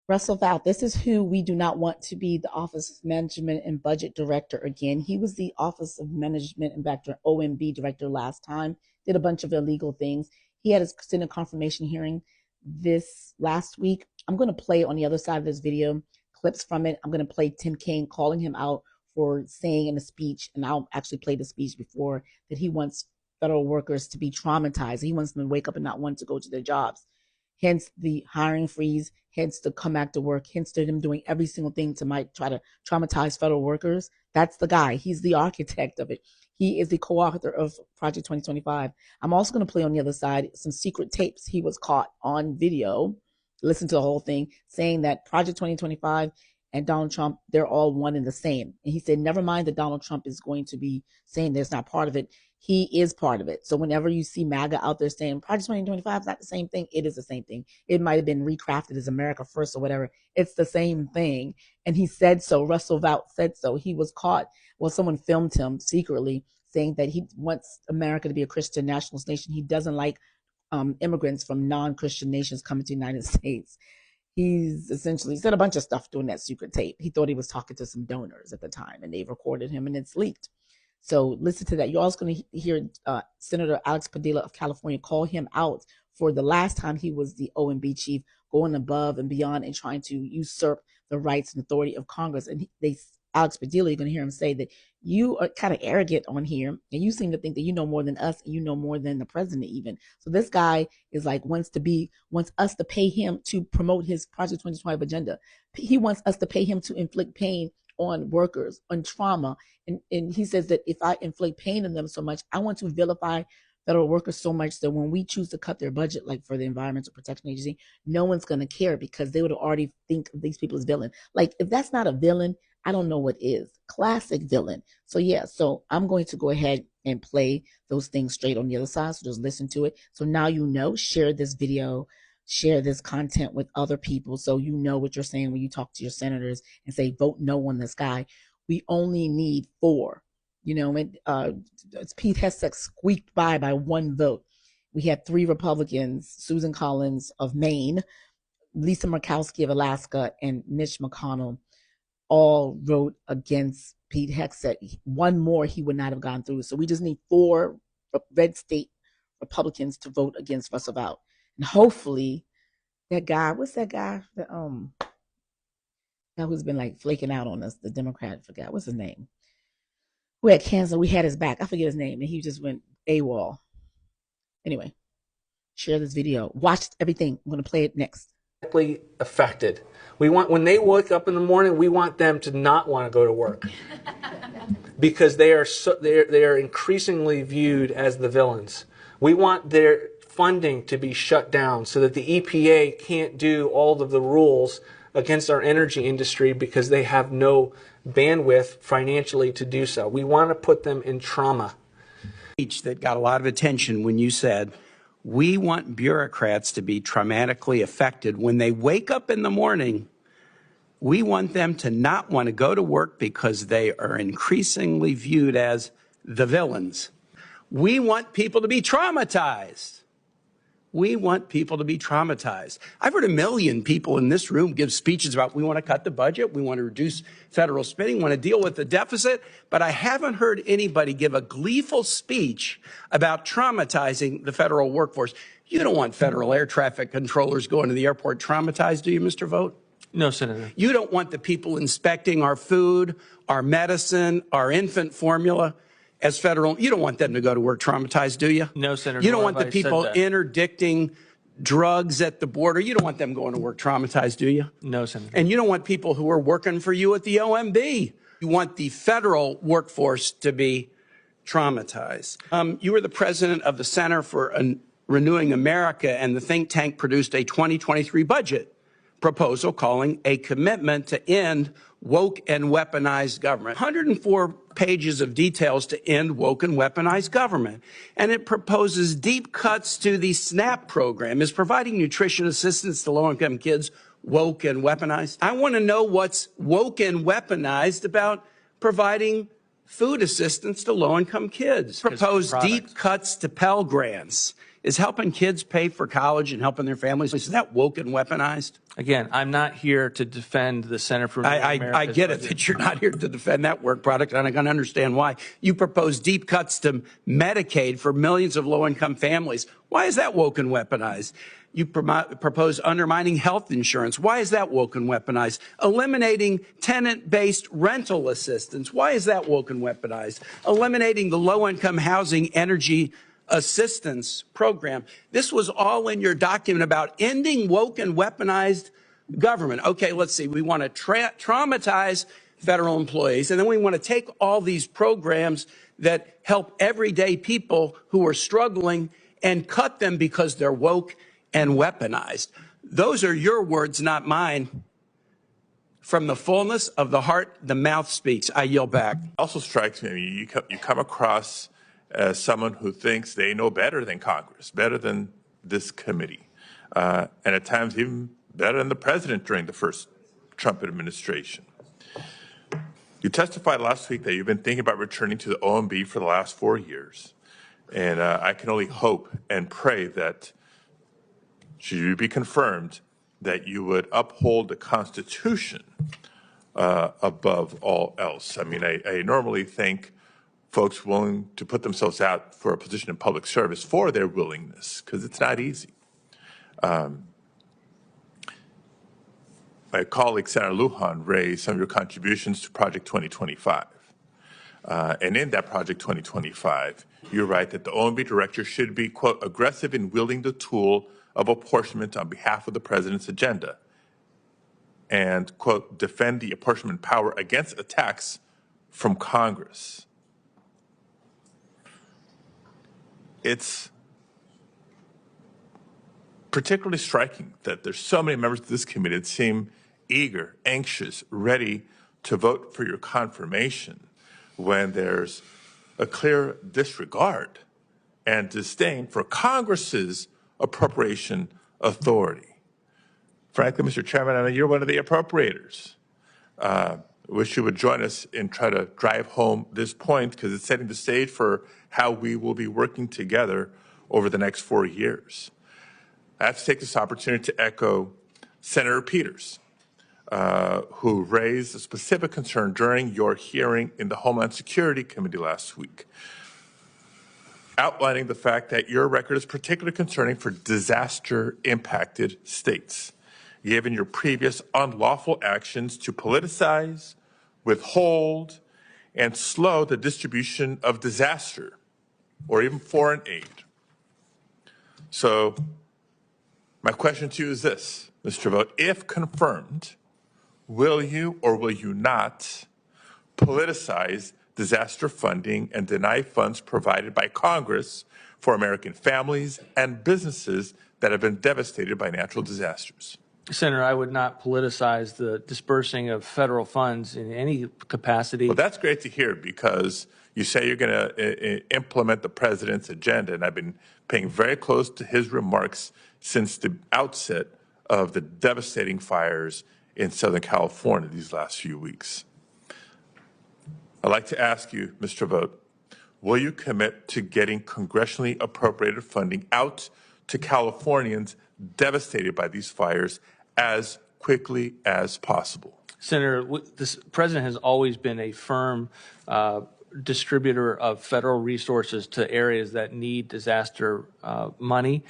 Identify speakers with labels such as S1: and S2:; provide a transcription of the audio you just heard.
S1: Russell Fout, this is who we do not want to be the Office of Management and Budget Director again. He was the Office of Management and Director, OMB Director last time, did a bunch of illegal things. He had his Senate confirmation hearing this last week. I'm going to play on the other side of this video clips from it. I'm going to play Tim Kaine calling him out for saying in a speech, and I'll actually play the speech before, that he wants federal workers to be traumatized. He wants them to wake up and not want to go to their jobs. Hence the hiring freeze, hence the come back to work, hence to them doing every single thing to might try to traumatize federal workers. That's the guy. He's the architect of it. He is the co-author of Project 2025. I'm also going to play on the other side some secret tapes. He was caught on video, listen to the whole thing, saying that Project 2025 and Donald Trump, they're all one and the same. And he said, never mind that Donald Trump is going to be saying that's not part of it. He is part of it. So whenever you see MAGA out there saying Project 2025 is not the same thing, it is the same thing. It might have been recrafted as America First or whatever. It's the same thing. And he said so. Russell Fout said so. He was caught. Well, someone filmed him secretly saying that he wants America to be a Christian nationalist nation. He doesn't like immigrants from non-Christian nations coming to the United States. He's essentially said a bunch of stuff during that secret tape. He thought he was talking to some donors at the time, and they recorded him, and it's leaked. So listen to that. You're also going to hear Senator Alex Padilla of California call him out for the last time he was the OMB chief, going above and beyond and trying to usurp the rights and authority of Congress. And Alex Padilla, you're going to hear him say that you are kind of arrogant on here, and you seem to think that you know more than us, and you know more than the president even. So this guy is like wants us to pay him to promote his Project 2025 agenda. He wants us to pay him to inflict pain on workers, on trauma. And he says that if I inflict pain on them so much, I want to vilify federal workers so much that when we choose to cut their budget, like for the Environmental Protection Agency, no one's going to care because they would already think of these people as villain. Like, if that's not a villain, I don't know what is. Classic villain. So yeah, so I'm going to go ahead and play those things straight on the other side. So just listen to it. So now you know, share this video, share this content with other people so you know what you're saying when you talk to your senators and say, vote no on this guy. We only need 4. You know, Pete Hegseth squeaked by one vote. We had 3 Republicans, Susan Collins of Maine, Lisa Murkowski of Alaska, and Mitch McConnell all wrote against Pete Hegseth. One more, he would not have gone through. So we just need 4 red state Republicans to vote against Russell Fout. And hopefully that guy, what's that guy? The guy who's been like flaking out on us, the Democrat, forgot what's his name, who had cancer. We had his back. I forget his name, and he just went AWOL. Anyway, share this video. Watch everything. I'm going to play it next.
S2: Affected. We want, when they wake up in the morning, we want them to not want to go to work because they are increasingly viewed as the villains. We want their funding to be shut down so that the EPA can't do all of the rules against our energy industry because they have no bandwidth financially to do so. We want to put them in trauma.
S3: That got a lot of attention when you said, we want bureaucrats to be traumatically affected. When they wake up in the morning, we want them to not want to go to work because they are increasingly viewed as the villains. We want people to be traumatized. We want people to be traumatized. I've heard 1 million people in this room give speeches about we want to cut the budget, we want to reduce federal spending, want to deal with the deficit, but I haven't heard anybody give a gleeful speech about traumatizing the federal workforce. You don't want federal air traffic controllers going to the airport traumatized, do you, Mr. Vogt?
S2: No, Senator.
S3: You don't want the people inspecting our food, our medicine, our infant formula as federal. You don't want them to go to work traumatized, do you?
S2: No, Senator.
S3: You don't want the people interdicting drugs at the border. You don't want them going to work traumatized, do you?
S2: No, Senator.
S3: And you don't want people who are working for you at the OMB. You want the federal workforce to be traumatized. You were the president of the Center for Renewing America, and the think tank produced a 2023 budget proposal calling a commitment to end woke and weaponized government. 104 pages of details to end woke and weaponized government. And it proposes deep cuts to the SNAP program. Is providing nutrition assistance to low-income kids woke and weaponized? I want to know what's woke and weaponized about providing food assistance to low-income kids. Propose deep cuts to Pell Grants. Is helping kids pay for college and helping their families, is that woke and weaponized?
S2: Again, I'm not here to defend the Center for Renewing
S3: I
S2: America's
S3: get it
S2: budget.
S3: that you're not here to defend that work product, and I can understand why. You propose deep cuts to Medicaid for millions of low-income families. Why is that woke and weaponized? You propose undermining health insurance. Why is that woke and weaponized? Eliminating tenant-based rental assistance. Why is that woke and weaponized? Eliminating the low-income housing energy assistance program. This was all in your document about ending woke and weaponized government. Okay, let's see. We want to traumatize federal employees, and then we want to take all these programs that help everyday people who are struggling and cut them because they're woke and weaponized. Those are your words, not mine. From the fullness of the heart, the mouth speaks. I yield back.
S4: Also strikes me, you come across as someone who thinks they know better than Congress, better than this committee, and at times even better than the president during the first Trump administration. You testified last week that you've been thinking about returning to the OMB for the last 4 years, and I can only hope and pray that, should you be confirmed, that you would uphold the Constitution above all else. I mean, I normally think folks willing to put themselves out for a position in public service for their willingness, because it's not easy. My colleague, Senator Lujan, raised some of your contributions to Project 2025. And in that Project 2025, you write that the OMB director should be, quote, aggressive in wielding the tool of apportionment on behalf of the president's agenda, and, quote, defend the apportionment power against attacks from Congress. It's particularly striking that there's so many members of this committee that seem eager, anxious, ready to vote for your confirmation when there's a clear disregard and disdain for Congress's appropriation authority. Frankly, Mr. Chairman, I know you're one of the appropriators. Wish you would join us and try to drive home this point, because it's setting the stage for how we will be working together over the next 4 years. I have to take this opportunity to echo Senator Peters, who raised a specific concern during your hearing in the Homeland Security Committee last week, outlining the fact that your record is particularly concerning for disaster-impacted states, given your previous unlawful actions to politicize, withhold, and slow the distribution of disaster or even foreign aid. So my question to you is this, Mr. Vogt: if confirmed, will you or will you not politicize disaster funding and deny funds provided by Congress for American families and businesses that have been devastated by natural disasters?
S2: Senator, I would not politicize the dispersing of federal funds in any capacity.
S4: Well, that's great to hear, because you say you're going to implement the president's agenda, and I've been paying very close to his remarks since the outset of the devastating fires in Southern California these last few weeks. I'd like to ask you, Mr. Vogt, will you commit to getting congressionally appropriated funding out to Californians devastated by these fires as quickly as possible?
S2: Senator, this president has always been a firm distributor of federal resources to areas that need disaster money.